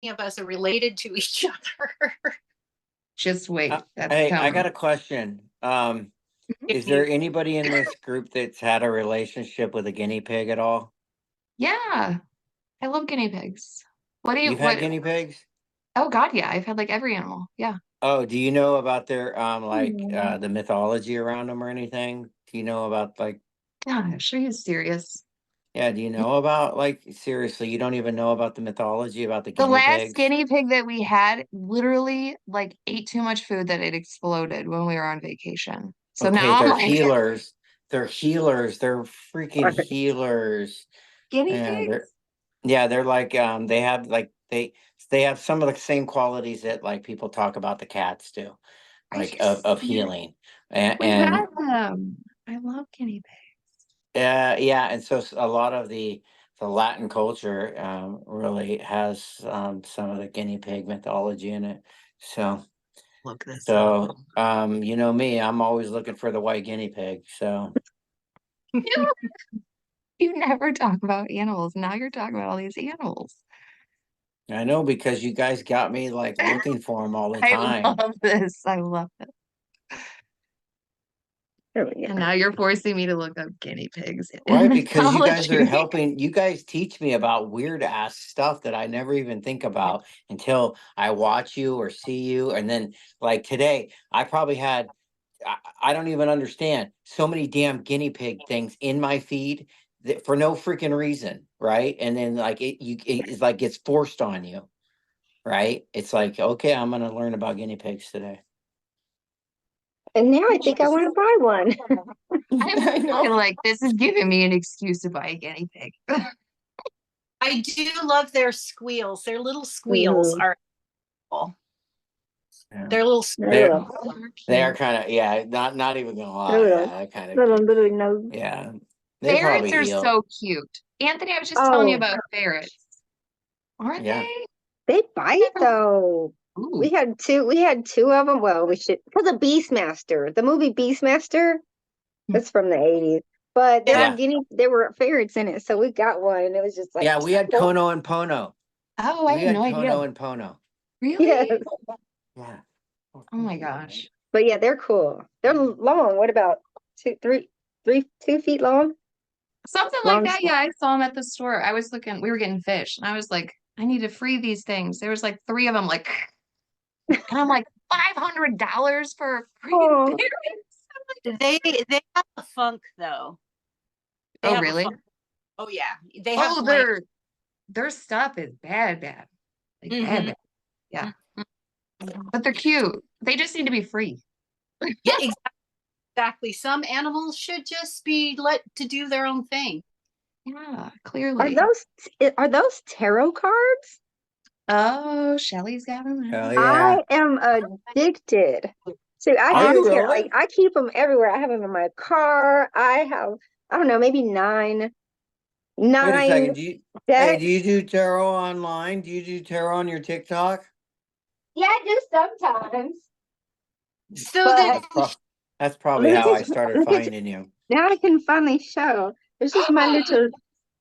of us are related to each other. Just wait. That's Hey, I coming. got a question. Is there anybody in this group that's had a relationship with a guinea pig at all? Yeah. I love guinea pigs. What do you You've had guinea pigs? Oh God, yeah. I've had like every animal. Yeah. Oh, do you know about their Mm. the mythology around them or anything? Do you know about like Gosh, are you serious? yeah, do you know about like seriously, you don't even know about the mythology about the The guinea last pigs? guinea pig that we had literally like ate too much food that it exploded when we were on vacation. So Okay, now I'm they're like, healers. They're healers. They're freaking Right. healers. guinea Yeah, pigs? they're like they have like they have some of the same qualities that like people talk about the cats do, Are you like of serious? healing. We had And them. I love guinea pigs. yeah, and so a lot of the Latin culture really has some of the guinea pig mythology in it. So Look this so up. you know me, I'm always looking for the white guinea pig. So You never talk about animals. Now you're talking about all these animals. I know because you guys got me like looking for them all the I time. love this. I love it. There we And go. now you're forcing me to look up guinea pigs Right, in because you guys are mythology. helping, you guys teach me about weird ass stuff that I never even think about until I watch you or see you. And then, like today, I probably had, I don't even understand so many damn guinea pig things in my feed that for no freaking reason. Right. And then, like, it's like gets forced on you. Right. It's like, okay, I'm going to learn about guinea pigs today. And now I think I want to buy one. I'm I know. feeling like this is giving me an excuse to buy a guinea pig. I do love their squeals. Their little squeals Mhm. are cool. Yeah. Their little They're Little, they're kind of yeah, not even gonna lie, little, yeah, that kind of little nose. yeah. They Ferrets probably are heal. so cute. Anthony, I was just telling you Oh, about ferrets. Aren't Yeah. they? they bite though. Ooh. We had two of them. Well, we should because of Beastmaster, the movie Beastmaster. That's from the 80s. But there were Yeah. there were ferrets in it, so we got one, and it was just like, Yeah, we had Kono and Pono. Oh, I We had had no idea. Kono and Pono. Really? yes. Yeah. Oh, Oh my thank you, gosh. baby. But yeah, they're cool. They're long. What about 2 feet long? Something like Long. that. Yeah, I saw them at the store. I was looking, we were getting fish, and I was like, I need to free these things. There was like three of them, like, and I'm like, $500 for freaking Oh, ferrets? they have a funk though. They Oh, have a really? funk. Oh yeah. They have Oh, glands. their stuff is bad, bad. Like bad, Mhm. bad. Yeah. Mhm. But they're cute. They just need to be free. Yeah, exactly. Some animals should just be let to do their own thing. Yeah, are clearly. those tarot cards? Oh, Shelly's got them. Hell yeah. I am addicted. So I Are have you here, like really? I keep them everywhere. I have them in my car. I have, I don't know, maybe Wait a nine second. Do you decks. do tarot online? Do you do tarot on your TikTok? Yeah, I do sometimes. So But That's probably let me how I just started look at finding you. now. I can finally show. This is my little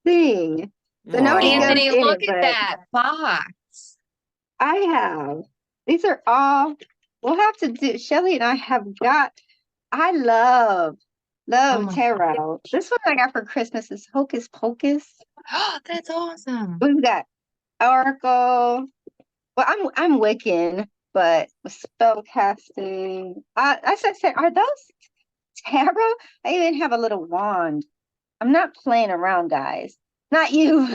thing. So nobody goes Oh, Anthony, in look it, at but that box. I have. These are all. We'll have to do. Shelly and I have got. I Oh love my, tarot. This one I got for Christmas is Hocus Pocus. that's awesome. We've got Oracle. Well, I'm Wiccan, but with spell casting. I said, are those tarot? I even have a little wand. I'm not playing around, guys. Not you.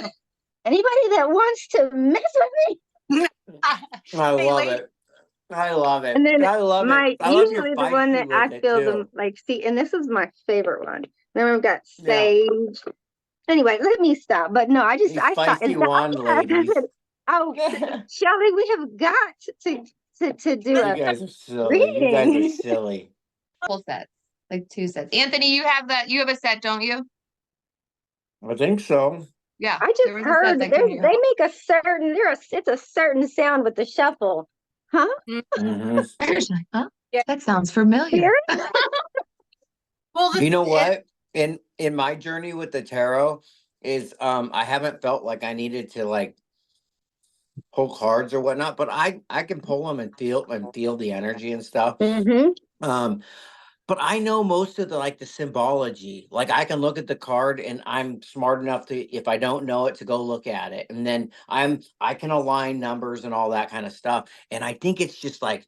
Anybody that wants to mess with me. I hey, love lady. it. I love it. And then I love it. my I love your usually the one feisty that I with it feel them too. like see, and this is my favorite one. Then we've got Yeah. Sage. Anyway, let me stop. But no, These I saw feisty wand ladies. oh, You Shelly, we have got to do a guys are silly. You guys are reading. silly. Couple sets, like two sets. Anthony, you have that. You have a set, don't you? I think so. Yeah, I just there was a set heard that they came here. make a certain it's a certain sound with the shuffle, huh? Hmm. I was like, huh? Yeah. That sounds familiar. Here? Well, You know what? In my journey with the tarot is I haven't felt like I needed to like pull cards or whatnot, but I can pull them and feel the energy and stuff. Um, but I know most of the like the symbology. Like I can look at the card and I'm smart enough to, if I don't know it, to go look at it. And then I can align numbers and all that kind of stuff. And I think it's just like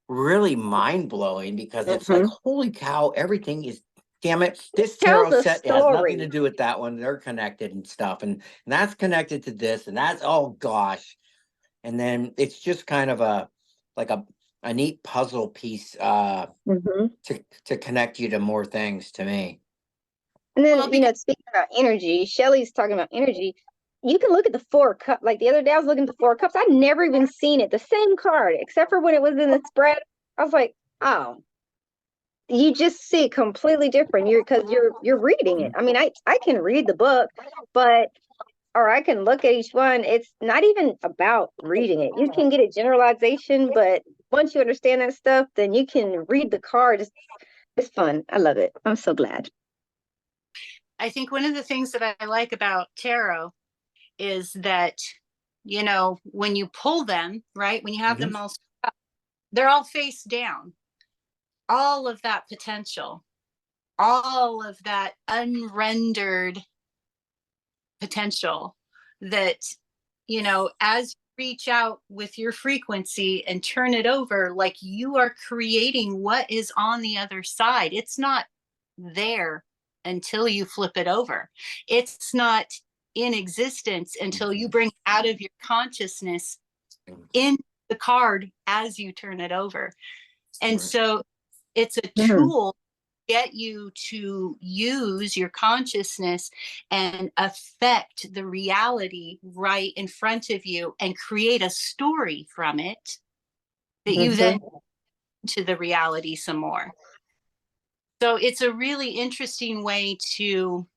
really mind blowing because it's like, holy cow, everything is, damn it, this Tells tarot a set has nothing to story. do with that one. They're connected and stuff. And that's connected to this and that's, oh gosh. And then it's just kind of like a neat puzzle piece to connect you to more things to me. And then, Well, you know, speaking about energy, Shelly's talking about energy. You can look at the four cup. Like the other day, I was looking at the four cups. I'd never even seen it. The same card, except for when it was in the spread. I was like, oh, you just see it completely different. You're reading it. I mean, I can read the book, but or I can look at each one. It's not even about reading it. You can get a generalization, but once you understand that stuff, then you can read the card. It's fun. I love it. I'm so glad. I think one of the things that I like about tarot is that, you know, when you pull them, right, when you have them all, they're all face down. All of that potential, all of that unrendered potential that, you know, as you reach out with your frequency and turn it over, like you are creating what is on the other side. It's not there until you flip it over. It's not in existence until you bring out of your consciousness in the card as you turn it over. And so it's a tool to get you to use your consciousness and affect the reality right in front of you and create a story from it that you then to the reality some more. So it's a really interesting way to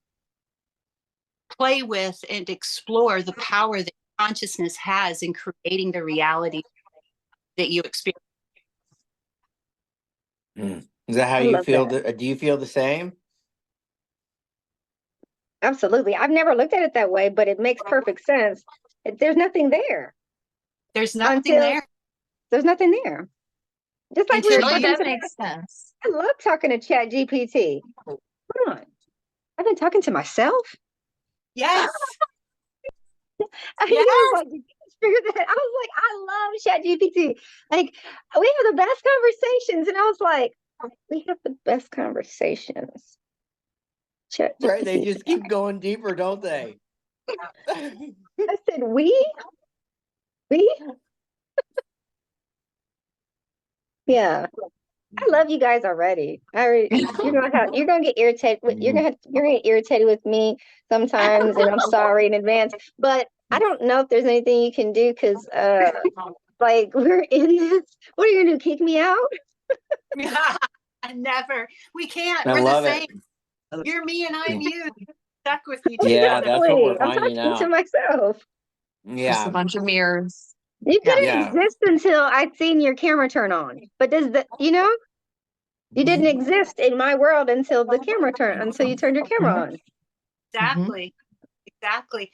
play with and explore the power that consciousness has in creating the reality that you experience. Is that how I you love feel? that. Do you feel the same? Absolutely. I've never looked at it that way, but it makes perfect sense. There's nothing there There's nothing until there there's nothing there. Just like we were until Really, you talking that to, makes sense. I love talking to Chat GPT. Come on. I've been talking to myself. yes. I Yes. was like, did you just figure that? I was like, I love Chat GPT. Like, we have the best conversations. And I was like, we have the best conversations. Chat Right, they GPT. just keep going deeper, don't they? I said, we, yeah. I love you guys already. You're gonna get irritated. You're gonna get irritated with me sometimes, and I'm sorry in advance. But I don't know if there's anything you can do because, like we're in this. What are you gonna do? Kick me out? Never. We can't. I We're the love same. it. You're me and I'm you. Stuck with each Yeah, other. that's what we're Exactly. I'm finding talking to out. myself. Just a Yeah, bunch of mirrors. You Yeah. didn't exist until I'd seen your camera turn on. But you didn't exist in my world until you turned your camera on. Exactly. Exactly.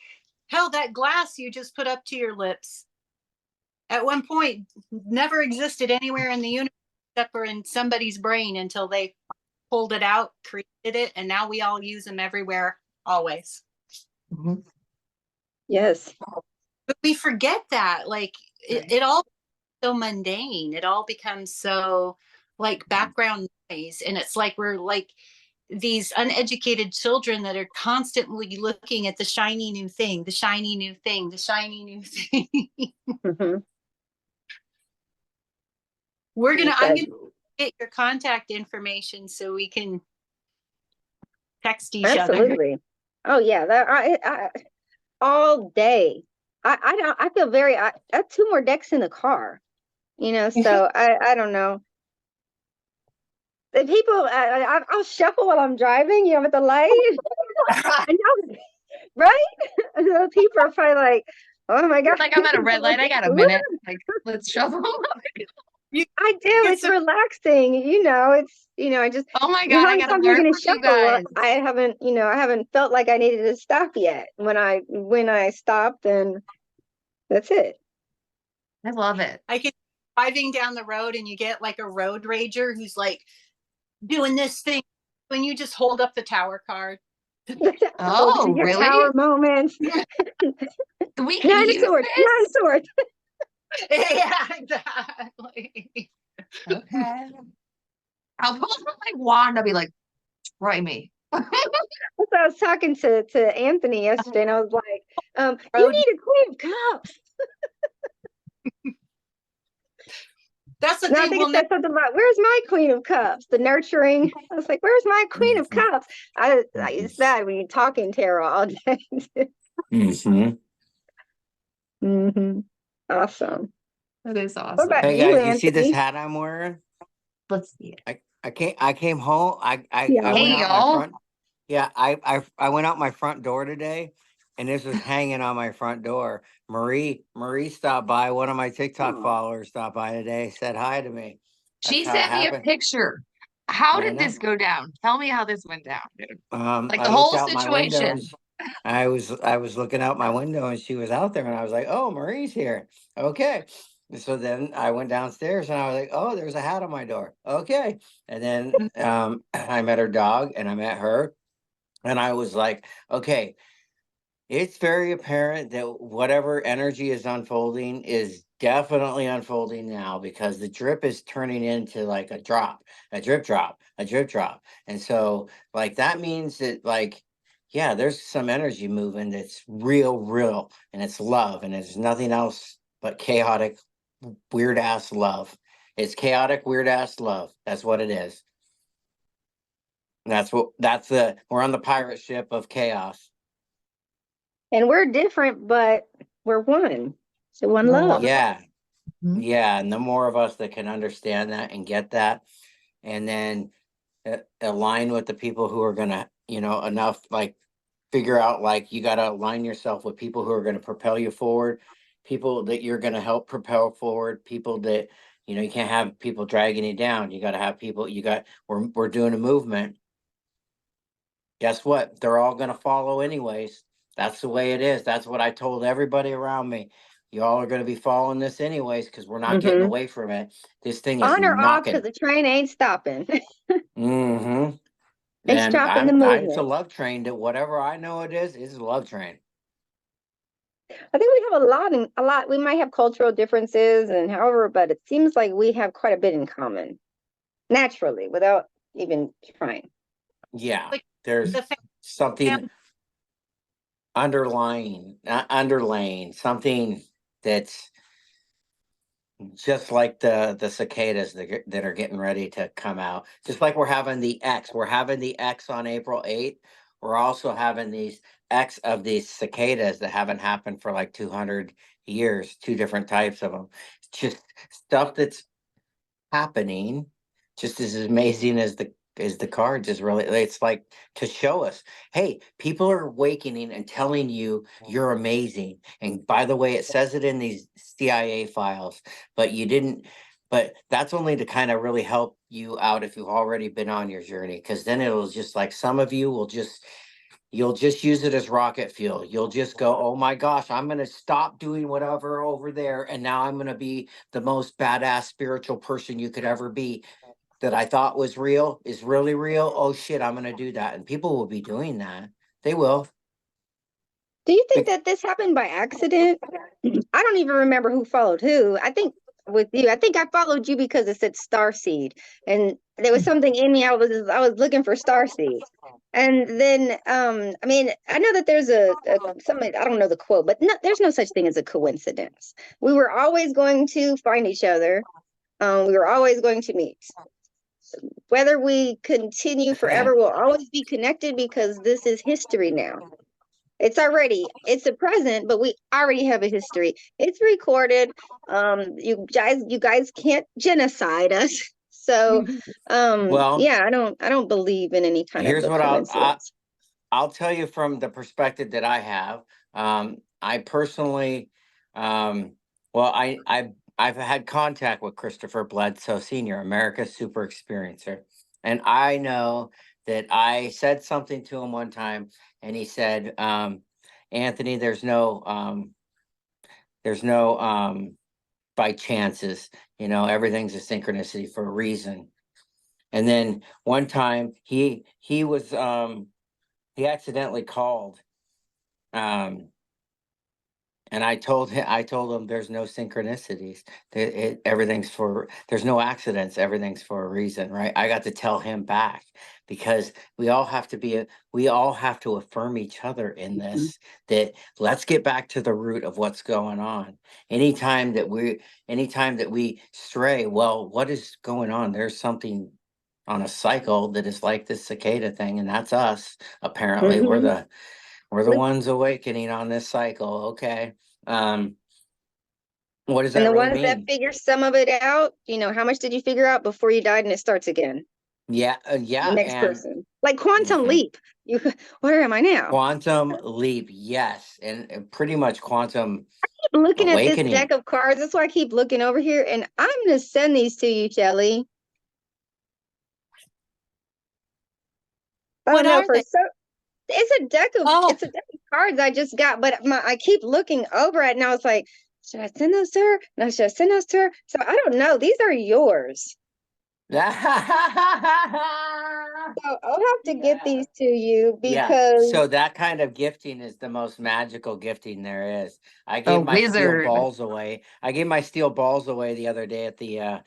Hell, that glass you just put up to your lips at one point never existed anywhere in the universe except for in somebody's brain until they pulled it out, created it, and now we all use them everywhere, always. Yes. But we forget that. Like it all so mundane. It all becomes so like background noise. And it's like we're like these uneducated children that are constantly looking at the shiny new thing, the shiny new thing, the shiny new thing. I'm gonna get your contact information so we can text each other. Absolutely. Oh yeah, I all day. I feel very. I have two more decks in the car. So I don't know. The people, I'll shuffle while I'm driving. With the light. I know, right? The people are probably like, "Oh my god!" Like I'm at a red light. I got a minute. Like let's shuffle. I do. It's relaxing. I just. Oh my As god, I long as gotta I'm learn taking a from you shuffle, guys. I haven't felt like I needed to stop yet. When I stop, then that's it. I love it. I can driving down the road and you get like a road rager who's like doing this thing when you just hold up the tower card. Oh, Your really? tower moments. We can Nine of use swords. this? Nine of swords. Yeah, exactly. Okay. I'll pull out my wand. I'll be like, try me. So I was talking to Anthony yesterday, and I was like, you Road- need a Queen of Cups. That's the And I thing. think We'll it never, said something about, where's my Queen of Cups? The nurturing. I was like, where's my Queen of Cups? It's bad when you're talking tarot all day. Mm-hmm. Awesome. That is What awesome. about Hey you, guys, you see this Anthony? hat I'm wearing? Let's see it. I came home. I Yeah. went Hey, out my y'all. front. Yeah, I went out my front door today, and this was hanging on my front door. Marie stopped by. One of my TikTok followers stopped by today. Said hi to me. That's She how it sent me a happened. picture. How I did know. this go down? Tell me how this went down, dude. Like I the looked whole out my window. situation. I was looking out my window, and she was out there, and I was like, "Oh, Marie's here." Okay. So then I went downstairs, and I was like, "Oh, there's a hat on my door." Okay. And then I met her dog, and I met her, and I was like, "Okay." It's very apparent that whatever energy is unfolding is definitely unfolding now, because the drip is turning into like a drop, a drip drop, a drip drop. And so, like, that means that, like, yeah, there's some energy moving that's real, and it's love, and it's nothing else but chaotic, weird ass love. It's chaotic, weird ass love. That's what it is. We're on the pirate ship of chaos. And we're different, but we're one. So one We're love. one. Yeah. Mhm. Yeah, and the more of us that can understand that and get that, and then align with the people who are gonna, enough, like, figure out, like, you gotta align yourself with people who are gonna propel you forward, people that you're gonna help propel forward, people that, you can't have people dragging you down. You gotta have people. We're doing a movement. Guess what? They're all gonna follow anyways. That's the way it is. That's what I told everybody around me. Y'all are gonna be following this anyways, because we're not getting Mm-hmm. away from it. This thing is On or off, because knocking. the train ain't stopping. Mm-hmm. They And stopping the it's a movement. love train. That whatever I know it is, it's a love train. I think we have a lot. We might have cultural differences and however, but it seems like we have quite a bit in common naturally without even trying. Yeah, like there's the something family. underlaying something that's just like the cicadas that are getting ready to come out. Just like we're having the X on April 8th. We're also having these X of these cicadas that haven't happened for like 200 years, two different types of them. It's just stuff that's happening, just as amazing as the cards is really. It's like to show us, hey, people are awakening and telling you you're amazing. And by the way, it says it in these CIA files, but you didn't. But that's only to kind of really help you out if you've already been on your journey, because then it'll just, like, some of you will just, you'll just use it as rocket fuel. You'll just go, oh my gosh, I'm going to stop doing whatever over there. And now I'm going to be the most badass spiritual person you could ever be, that I thought was real is really real. Oh shit, I'm going to do that. And people will be doing that. They will. Do you think Bec- that this happened by accident? I don't even remember who followed who. I think with you, I think I followed you because it said Starseed, and there was something in me. I was looking for Starseed, and then I mean, I know that there's a somebody, I don't know the quote, but no, there's no such thing as a coincidence. We were always going to find each other. We were always going to meet. Whether we continue forever, we'll always be connected because this is history now. It's a present, but we already have a history. It's recorded. You guys can't genocide us. So well, yeah, I don't believe in any kind of here's a what coincidence. I'll tell you from the perspective that I have. I personally, well, I've had contact with Christopher Bledsoe Sr., America's Super Experiencer, and I know that I said something to him one time, and he said, Anthony, there's no by chances. You know, everything's a synchronicity for a reason. And then one time he was he accidentally called, um and I told him there's no synchronicities. Everything's for, there's no accidents. Everything's for a reason, right? I got to tell him back because we all have to affirm each other in this, that let's get back to the root of what's going on. Anytime that we stray, well, what is going on? There's something on a cycle that is like this cicada thing, and that's us. Apparently, Mhm. we're the ones awakening on this cycle. Okay. Um, what does And that the really ones that mean? figure some of it out, how much did you figure out before you died and it starts again? Yeah, The yeah, next and person. Like quantum mhm. leap. You where am I now? Quantum leap, yes, and pretty much quantum Keep looking at this awakening. deck of cards. That's why I keep looking over here. And I'm gonna send these to you, Shelly. I What don't know are for they? so Oh, it's a deck of cards I just got, but I keep looking over it and I was like, should I send those to her? No, should I send those to her? So I don't know. These are yours. So I'll have to get Yeah. these to you Yeah, because so that kind of gifting is the most magical gifting there is. I A gave my steel wizard. balls away. I gave my steel balls away the other day at the they're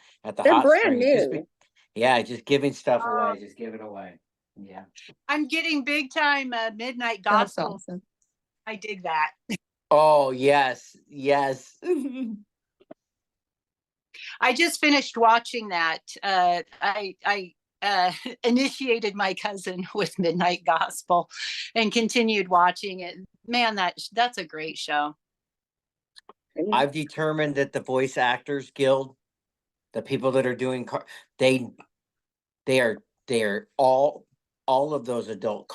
hot brand springs. new. Yeah, just giving stuff uh, away, just give it away. Yeah. I'm getting big time midnight That's gospel. awesome. I dig that. Oh, yes, yes. I just finished watching that. I initiated my cousin with Midnight Gospel and continued watching it. Man, that's a great show. I've determined that the voice actors guild, the people that are doing they they are all of those adult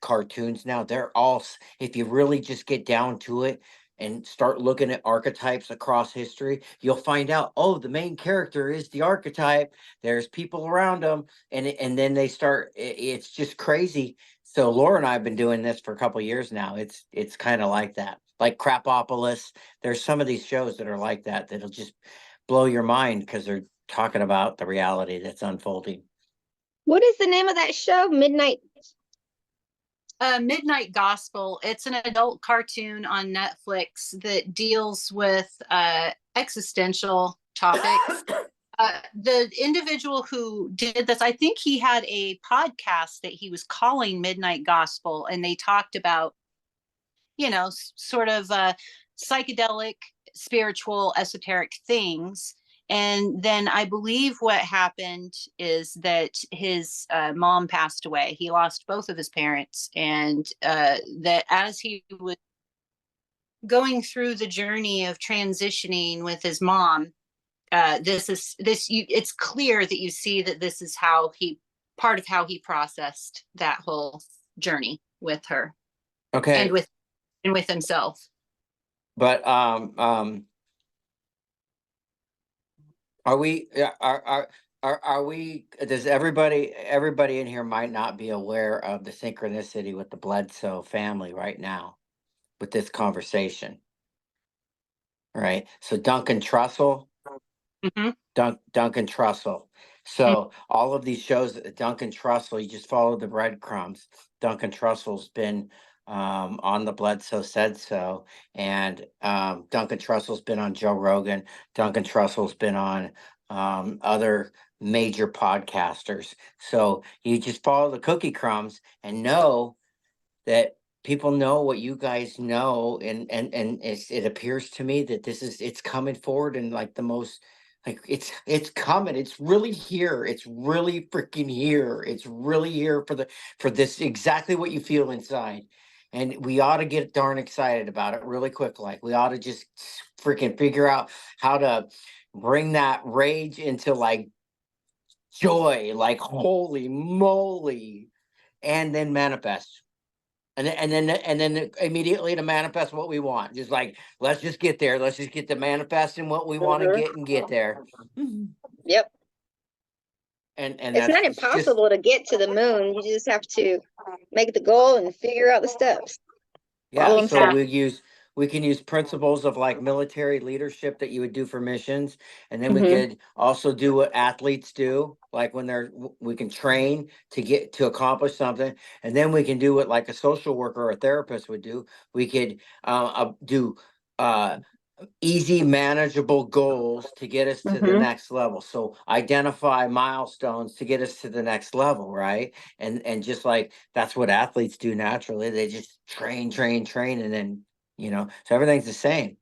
cartoons now, they're all if you really just get down to it and start looking at archetypes across history, you'll find out, oh, the main character is the archetype, there's people around them, and then they start it's just crazy. So Laura and I have been doing this for a couple years now. It's kind of like that, like Crapopolis. There's some of these shows that are like that that'll just blow your mind because they're talking about the reality that's unfolding. What is the name of that show? Midnight. Midnight Gospel. It's an adult cartoon on Netflix that deals with existential topics. The individual who did this, I think he had a podcast that he was calling Midnight Gospel, and they talked about, sort of psychedelic, spiritual, esoteric things. And then I believe what happened is that his mom passed away. He lost both of his parents, and that as he was going through the journey of transitioning with his mom, it's clear that you see that this is how he part of how he processed that whole journey with her and Okay, with himself. but are we are we? Does everybody in here might not be aware of the synchronicity with the Bledsoe family right now with this conversation, right? So Duncan Trussell, Mm-hmm. Duncan Trussell. So all of these shows, Duncan Trussell, you just follow the breadcrumbs. Duncan Trussell's been on the Bledsoe Said So, and Duncan Trussell's been on Joe Rogan. Duncan Trussell's been on other major podcasters. So you just follow the cookie crumbs and know that people know what you guys know, and it appears to me that it's coming forward in like the most, like it's coming, it's really here, it's really freaking here, it's really here for this exactly what you feel inside. And we ought to get darn excited about it really quick. Like we ought to just freaking figure out how to bring that rage into like joy, like holy moly, and then manifest, and then immediately to manifest what we want. Just like, let's just get there. Let's just get to manifesting what we want to Mhm. get and get there. Yep. And It's not it's just, impossible to get to the moon. You just have to make the goal and figure out the steps. yeah. Follow them So steps. Exactly. we can use principles of like military leadership that you would do for missions. And then we Mhm. could also do what athletes do, like when we can train to accomplish something. And then we can do what like a social worker or a therapist would do. We could do easy, manageable goals to get us to the Mhm. next level. So identify milestones to get us to the next level, right? And just like that's what athletes do naturally. They just train, and then so everything's the same.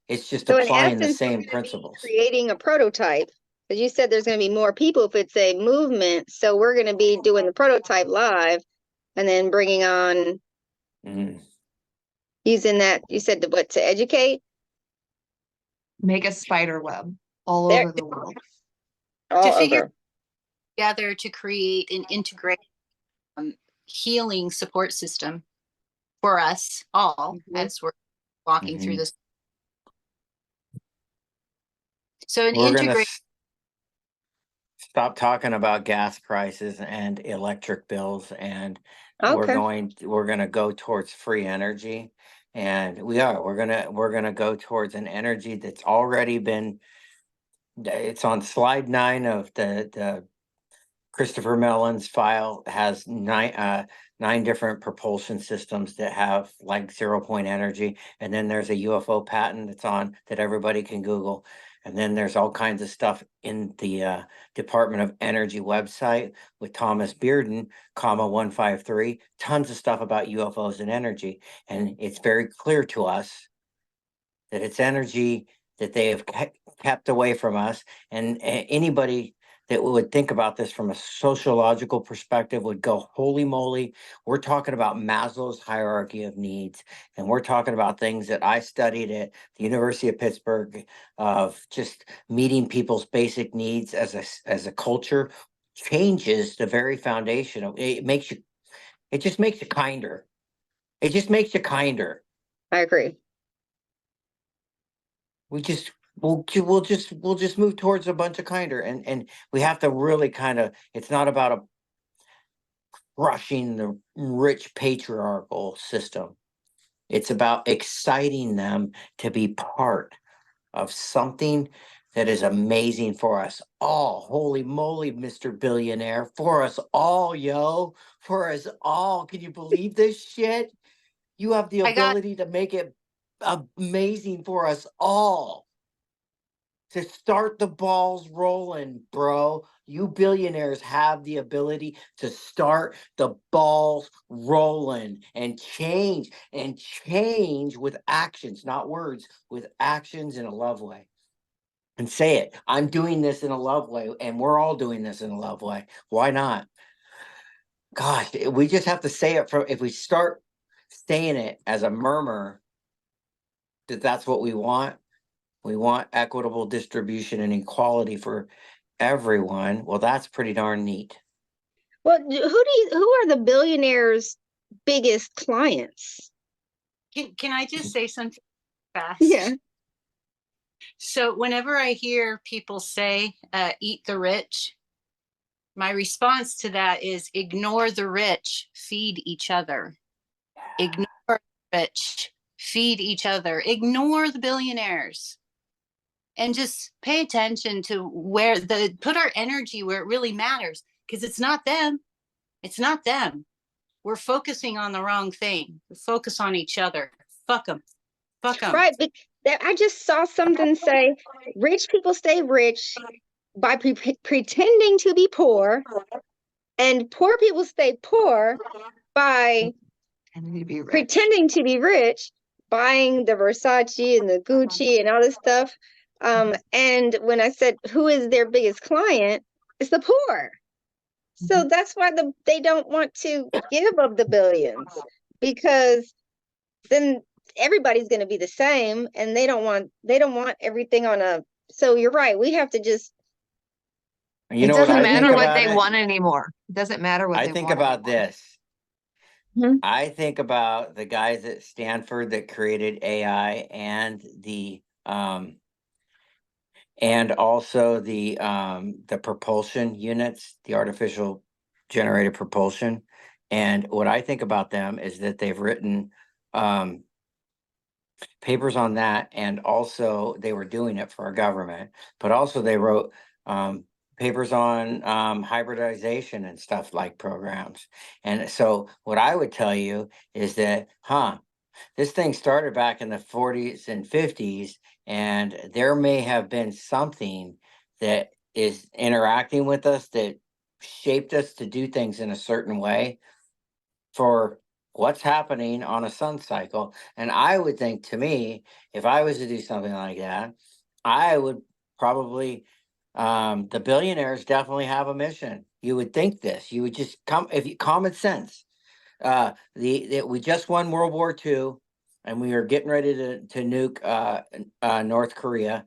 It's just So in applying the essence, same we're going to be principles. creating a prototype. Because you said there's going to be more people if it's a movement. So we're going to be doing the prototype live and then bringing on, Mhm. using that, you said to what, to educate? Make a spider web all There, over the world. all To figure over. together to create an integrated healing support system for us all Mhm. as we're walking through Mhm. this. So an We're gonna integrated, stop talking about gas prices and electric bills, and Okay. we're gonna go towards free energy. And we're gonna go towards an energy that's already been, it's on slide 9 of the Christopher Mellon's file. Has nine different propulsion systems that have like 0 point energy. And then there's a UFO patent that's on that everybody can Google. And then there's all kinds of stuff in the Department of Energy website with Thomas Bearden, comma 153, tons of stuff about UFOs and energy. And it's very clear to us that it's energy that they have kept away from us. And anybody that would think about this from a sociological perspective would go, holy moly, we're talking about Maslow's hierarchy of needs. And we're talking about things that I studied at the University of Pittsburgh, of just meeting people's basic needs as a culture changes the very foundation of it. It just makes you kinder. It just makes you kinder. I agree. We just we'll just move towards a bunch of kinder, and we have to really kind of, it's not about crushing the rich patriarchal system. It's about exciting them to be part of something that is amazing for us all. Holy moly, Mr. Billionaire, for us all, yo, for us all. Can you believe this shit? You have the I got, ability to make it amazing for us all. To start the balls rolling, bro. You billionaires have the ability to start the balls rolling and change with actions, not words, with actions in a love way. And say it. I'm doing this in a love way, and we're all doing this in a love way. Why not? Gosh, we just have to say it. From if we start saying it as a murmur, that's what we want. We want equitable distribution and equality for everyone. Well, that's pretty darn neat. Well, who are the billionaires' biggest clients? can I just say something Yeah. fast? So whenever I hear people say, eat the rich, my response to that is ignore the rich, feed each other. Ignore the rich, feed each other. Ignore the billionaires. And just pay attention to put our energy where it really matters, because it's not them. It's not them. We're focusing on the wrong thing. We focus on each other. Fuck them. Fuck them. Right. But I just saw something say rich people stay rich by pretending to be poor, and poor people stay poor by And to be rich. pretending to be rich, buying the Versace and the Gucci and all this stuff. And when I said who is their biggest client, it's the poor. So that's why they don't want to give up the billions, because then everybody's going to be the same, and they don't want everything on a. So you're right. We have to just. You It know what doesn't I think matter what about they it? want anymore. It doesn't matter what I they think want about anymore. this. Mhm. I think about the guys at Stanford that created AI and also the propulsion units, the artificial generated propulsion. And what I think about them is that they've written papers on that, and also they were doing it for our government, but also they wrote papers on hybridization and stuff like programs. And so what I would tell you is that, this thing started back in the 40s and 50s, and there may have been something that is interacting with us that shaped us to do things in a certain way for what's happening on a sun cycle. And I would think, to me, if I was to do something like that, I would probably, the billionaires definitely have a mission. You would think this. You would just common sense. We just won World War II, and we are getting ready to nuke North Korea,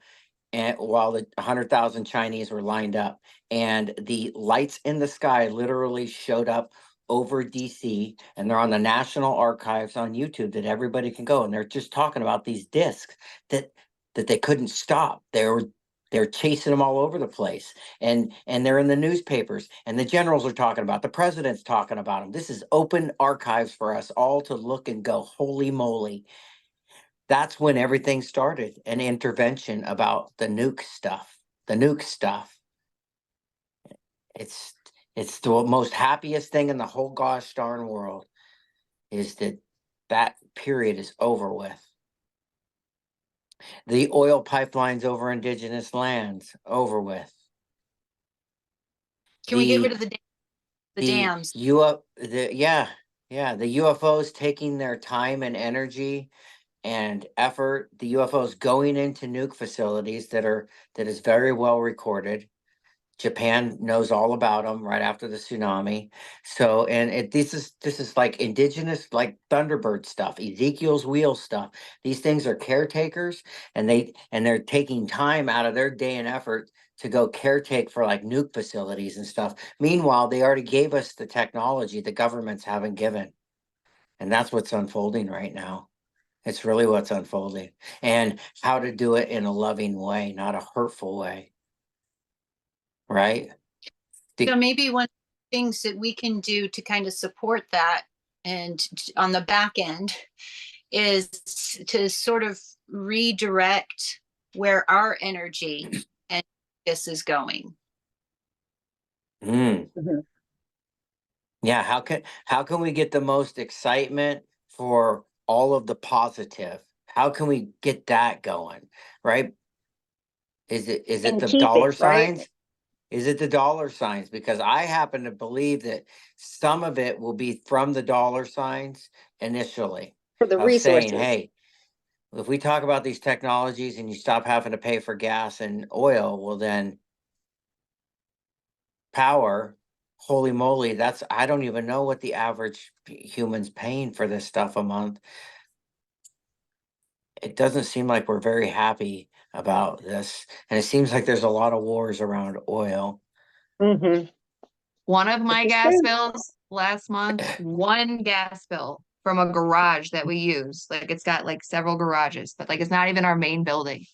and while the 100,000 Chinese were lined up, and the lights in the sky literally showed up over DC, and they're on the National Archives on YouTube that everybody can go, and they're just talking about these discs that they couldn't stop. They're chasing them all over the place, and they're in the newspapers, and the generals are talking about, the president's talking about them. This is open archives for us all to look and go, holy moly. That's when everything started, an intervention about the nuke stuff. The nuke stuff. It's the most happiest thing in the whole gosh darn world, is that period is over with. The oil pipelines over indigenous lands, over with. Can we get rid of the dams? The UFOs taking their time and energy and effort. The UFOs going into nuke facilities that is very well recorded. Japan knows all about them right after the tsunami. So, and this is like indigenous, like Thunderbird stuff, Ezekiel's wheel stuff. These things are caretakers, and they're taking time out of their day and effort to go caretake for like nuke facilities and stuff. Meanwhile, they already gave us the technology the governments haven't given. And that's what's unfolding right now. It's really what's unfolding, and how to do it in a loving way, not a hurtful way. Right? So maybe one of the things that we can do to kind of support that, and on the back end, is to sort of redirect where our energy and this is going. Mm. Yeah, how can we get the most excitement for all of the positive? How can we get that going? Right? Is it And the keep dollar it, right? signs? Is it the dollar signs? Because I happen to believe that some of it will be from the dollar signs initially, For the of saying, resources. hey, if we talk about these technologies and you stop having to pay for gas and oil, well then power, holy moly, I don't even know what the average human's paying for this stuff a month. It doesn't seem like we're very happy about this, and it seems like there's a lot of wars around oil. Mm-hmm. One of my gas bills last month, one gas bill from a garage that we use, like it's got like several garages, but like it's not even our main building.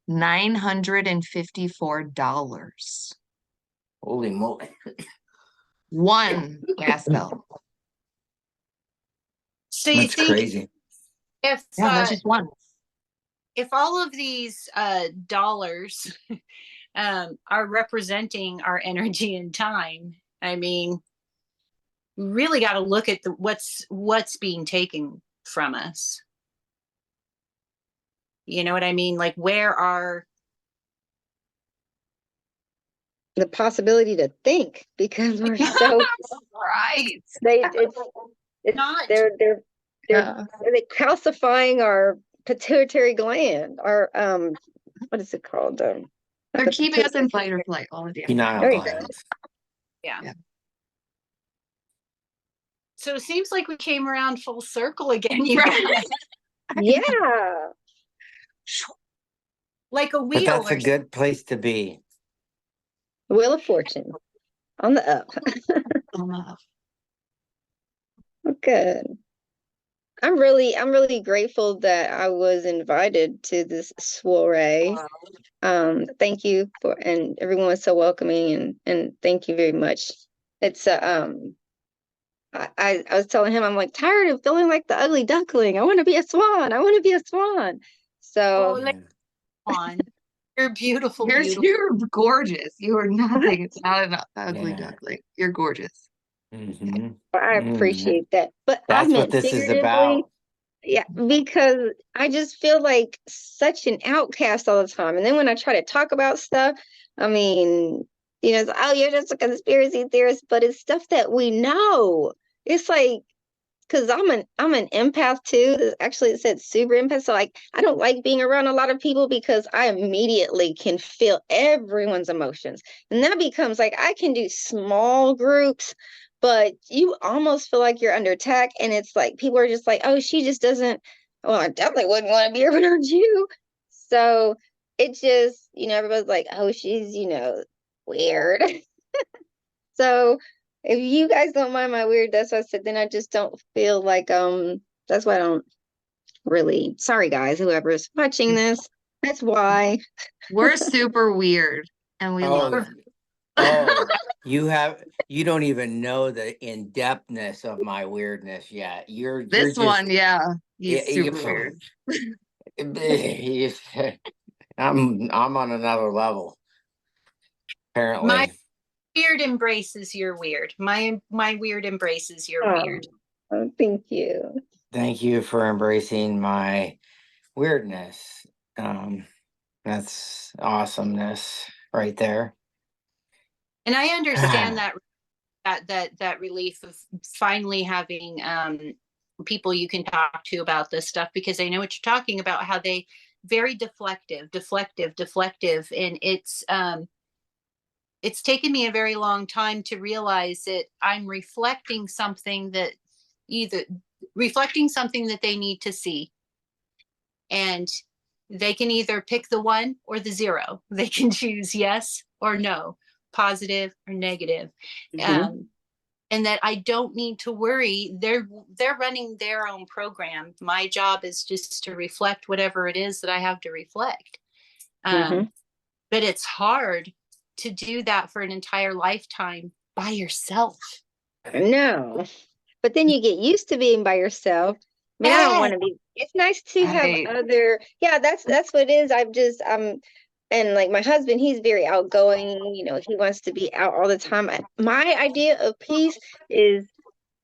$954. Holy moly. One gas bill. So you That's think crazy. if Yeah, that's just one. if all of these dollars are representing our energy and time, I mean, we really got to look at what's being taken from us. You know what I mean? Like, where are The possibility to think, because we're so Right. it's not they're Yeah. they calcifying our pituitary gland, our what is it called? They're the keeping us in pituitary- fight or flight all the damn Penile There you go. glands. yeah. Yeah. So it seems like we came around full circle again, you Right. guys. Yeah. Like a But wheel that's or a good place to be. Wheel of Fortune on the up. Good. I'm really grateful that I was invited to this soiree. Thank you and everyone was so welcoming, and thank you very much. It's I was telling him, I'm like tired of feeling like the ugly duckling. I want to be a swan. I want to be a swan. Oh, So like, come on. You're beautiful, beautiful. You're gorgeous. You are nothing. It's not an ugly Yeah. duckling. You're gorgeous. Mm-hmm. I appreciate that. But I That's what meant this is figuratively. about. Yeah, because I just feel like such an outcast all the time. And then when I try to talk about stuff, I mean, it's, oh, you're just a conspiracy theorist, but it's stuff that we know. It's like, because I'm an empath too. Actually, it said super empath. So like, I don't like being around a lot of people because I immediately can feel everyone's emotions, and that becomes like I can do small groups, but you almost feel like you're under attack, and it's like people are just like, oh, she just doesn't. Well, I definitely wouldn't want to be around you. So it just, everybody's like, oh, she's, weird. So if you guys don't mind my weird, that's why I said then I just don't feel like that's why I don't really, sorry guys, whoever's watching this, that's why. We're super weird and we love Oh, it. oh, you don't even know the in-depthness of my weirdness yet. You're This just one, yeah, he's you, super weird. I'm on another level, My apparently. weird embraces your weird. My weird embraces your Oh, weird. thank you. Thank you for embracing my weirdness. That's awesomeness right there. And I understand that relief of finally having people you can talk to about this stuff, because I know what you're talking about, how they very deflective, and it's taken me a very long time to realize that I'm reflecting something that either reflecting something that they need to see, and they can either pick the one or the zero. They can choose yes or no, positive or negative. Mhm. And that I don't need to worry. They're running their own program. My job is just to reflect whatever it is that I have to reflect. Mhm. But it's hard to do that for an entire lifetime by yourself. No. But then you get used to being by yourself. I mean, I don't want to be, it's nice to have Right. other, yeah, that's what it is. And like my husband, he's very outgoing, he wants to be out all the time. My idea of peace is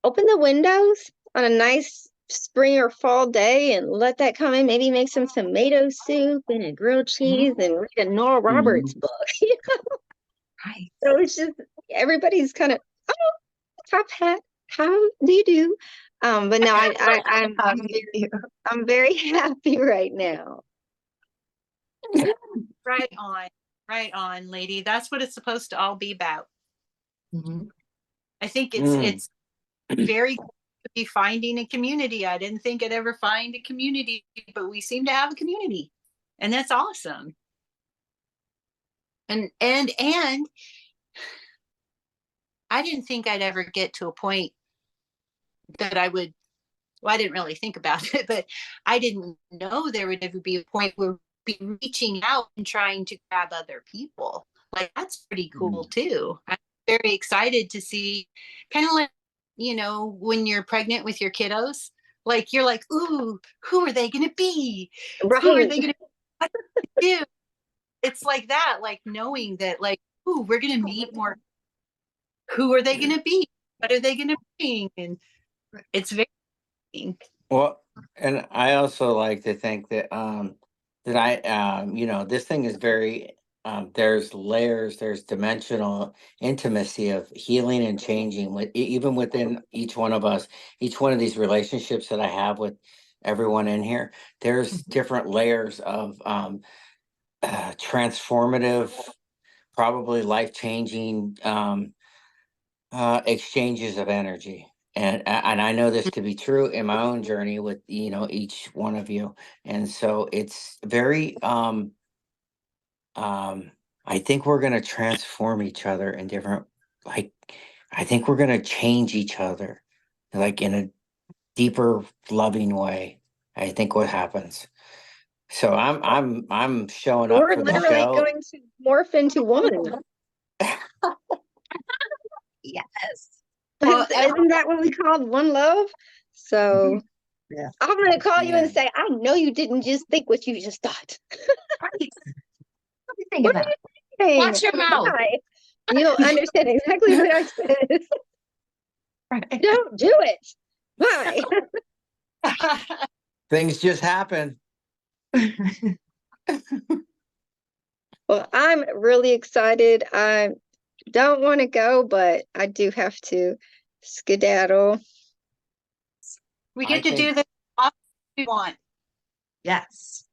open the windows on a nice spring or fall day and let that come in, maybe make some tomato soup and a grilled cheese and read a Nora Roberts Mhm. book. Right. So it's just everybody's kind of, oh, top hat, how do you do? But no, I'm very happy right now. Right on, lady. That's what it's supposed to all be about. Mhm. I think it's Mm. it's very good to be finding a community. I didn't think I'd ever find a community, but we seem to have a community, and that's awesome. And I didn't think I'd ever get to a point that I would. Well, I didn't really think about it, but I didn't know there would ever be a point where we'd be reaching out and trying to grab other people. Like that's pretty cool too. I'm very excited to see, kind of like, when you're pregnant with your kiddos, like you're like, ooh, who are they going to be? Who are they Right. going to do? It's like that, like knowing that, like, ooh, we're going to meet more. Who are they going to be? What are they going to bring? And it's very. Well, and I also like to think that that I this thing is very there's layers, there's dimensional intimacy of healing and changing even within each one of us, each one of these relationships that I have with everyone in here. There's different layers of transformative, probably life-changing exchanges of energy. And I know this to be true in my own journey with each one of you. And so it's very I think we're going to transform each other in different, like, I think we're going to change each other like in a deeper loving way. I think what happens. So I'm showing up We're for the literally show. going to morph into one. Yes. Well, Isn't that what we called one love? So Yeah. I'm gonna call you and Yeah. say, I know you didn't just think what you just thought. Right. What do you think What of are that? you saying? Watch your mouth. Why? You'll understand exactly what I said. Right. Don't do it. Why? Things just happen. Well, I'm really excited. I don't want to go, but I do have to skedaddle. we I get to do think this all we want. Yes.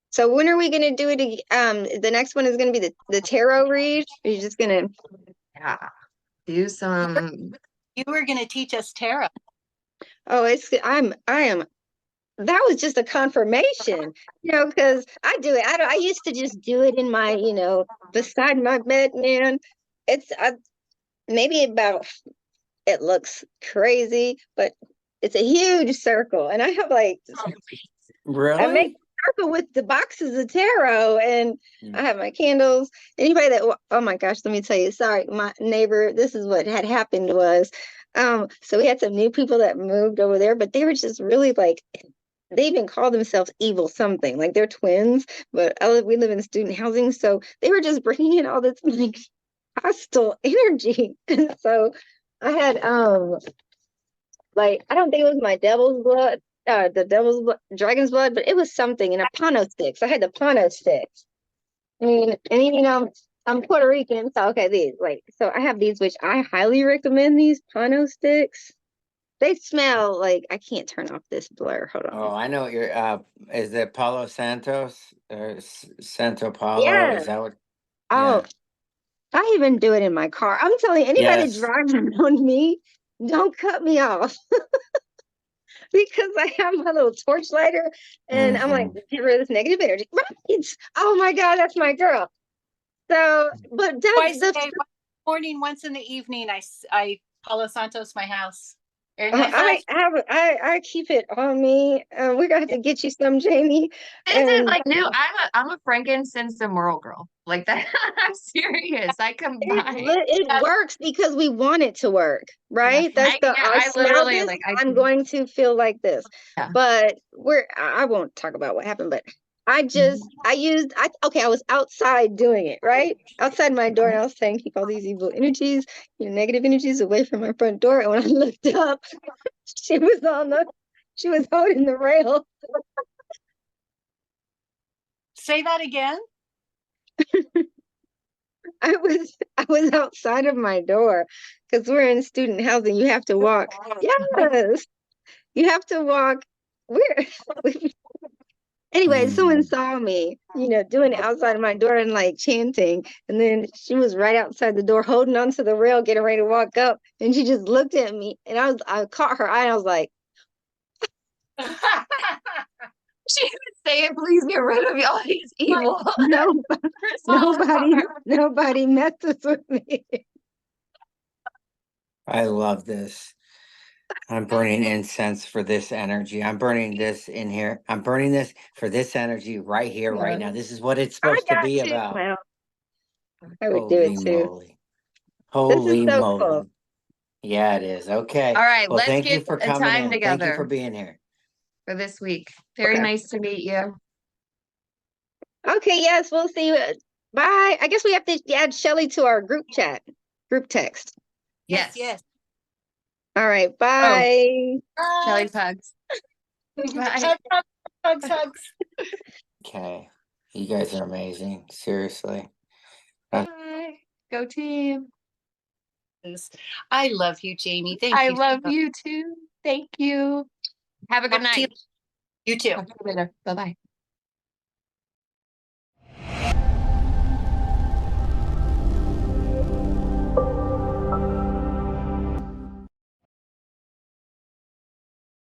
So when are we gonna do it? The next one is gonna be the tarot read. Are you just gonna? Yeah. Do some. You were going to teach us tarot. Oh, I am. That was just a confirmation, because I do it. I used to just do it in my, beside my bed, man. It's maybe about. It looks crazy, but it's a huge circle, and I have like I really. make a circle with the boxes of tarot, and I have my candles. Anybody that oh my gosh, let me tell you. Sorry, my neighbor. This is what had happened was, so we had some new people that moved over there, but they were just really like. They even call themselves evil something, like they're twins, but we live in student housing, so they were just bringing in all this like hostile energy, and so I had like I don't think it was my devil's blood, the devil's blood, dragon's blood, but it was something in a pano sticks. I had the pano sticks. I mean, and I'm Puerto Rican, so okay, these like so I have these, which I highly recommend these pano sticks. They smell like I can't turn off this blur. Hold Oh, on. I know what you're. Is it Palo Santos or Santo Palo? Yeah. Is that what? Oh, Yeah. I even do it in my car. I'm telling you, anybody that Yes. drives around me, don't cut me off. Because I have my little torch lighter and I'm like, Hmm. get rid of this negative energy. Right. Oh my God, that's my girl. So, but Twice a the day, once in the morning, once in the evening, I Palo Santos my house. And I keep it on me. We're gonna have to get you some, Jamie. This is And like new. I'm a frankincense and myrrh girl. Like that. I'm serious. I combine. it works because we want it to work, right? That's I I smell literally this, like I'm going to feel like this. yeah. But I won't talk about what happened, but I was outside doing it, right? Outside my door, and I was saying, keep all these evil energies, negative energies away from my front door. And when I looked up, she was she was holding the rail. say that again. I was outside of my door because we're in student housing. You have to walk. Yes, you have to walk. We're anyway, someone Mm. saw me, doing it outside of my door and like chanting. And then she was right outside the door holding onto the rail, getting ready to walk up. And she just looked at me and I caught her eye and I was like, She was saying, please get rid of all these evil. no, nobody messes with me. I love this. I'm burning incense for this energy. I'm burning this in here. I'm burning this for this energy right here, right now. This is what it's I supposed to got be to. about. Well, I would do it Holy too. moly. This is Holy so cool. moly. Yeah, it is. Okay. All right, Well, let's thank you get for a coming time in. Thank you for together being here. for this week. Very Okay. nice to meet you. Okay, yes, we'll see you. Bye. I guess we have to add Shelly to our group text. Yes. Yes. All right, Oh, bye. Shelly's hugs. Bye. Hugs. Okay. You guys are amazing. Seriously. Bye. Go team. I love you, Jamie. Thank I you. love you too. Thank you. Have a good Talk to night. you too. Talk to you later. Bye bye.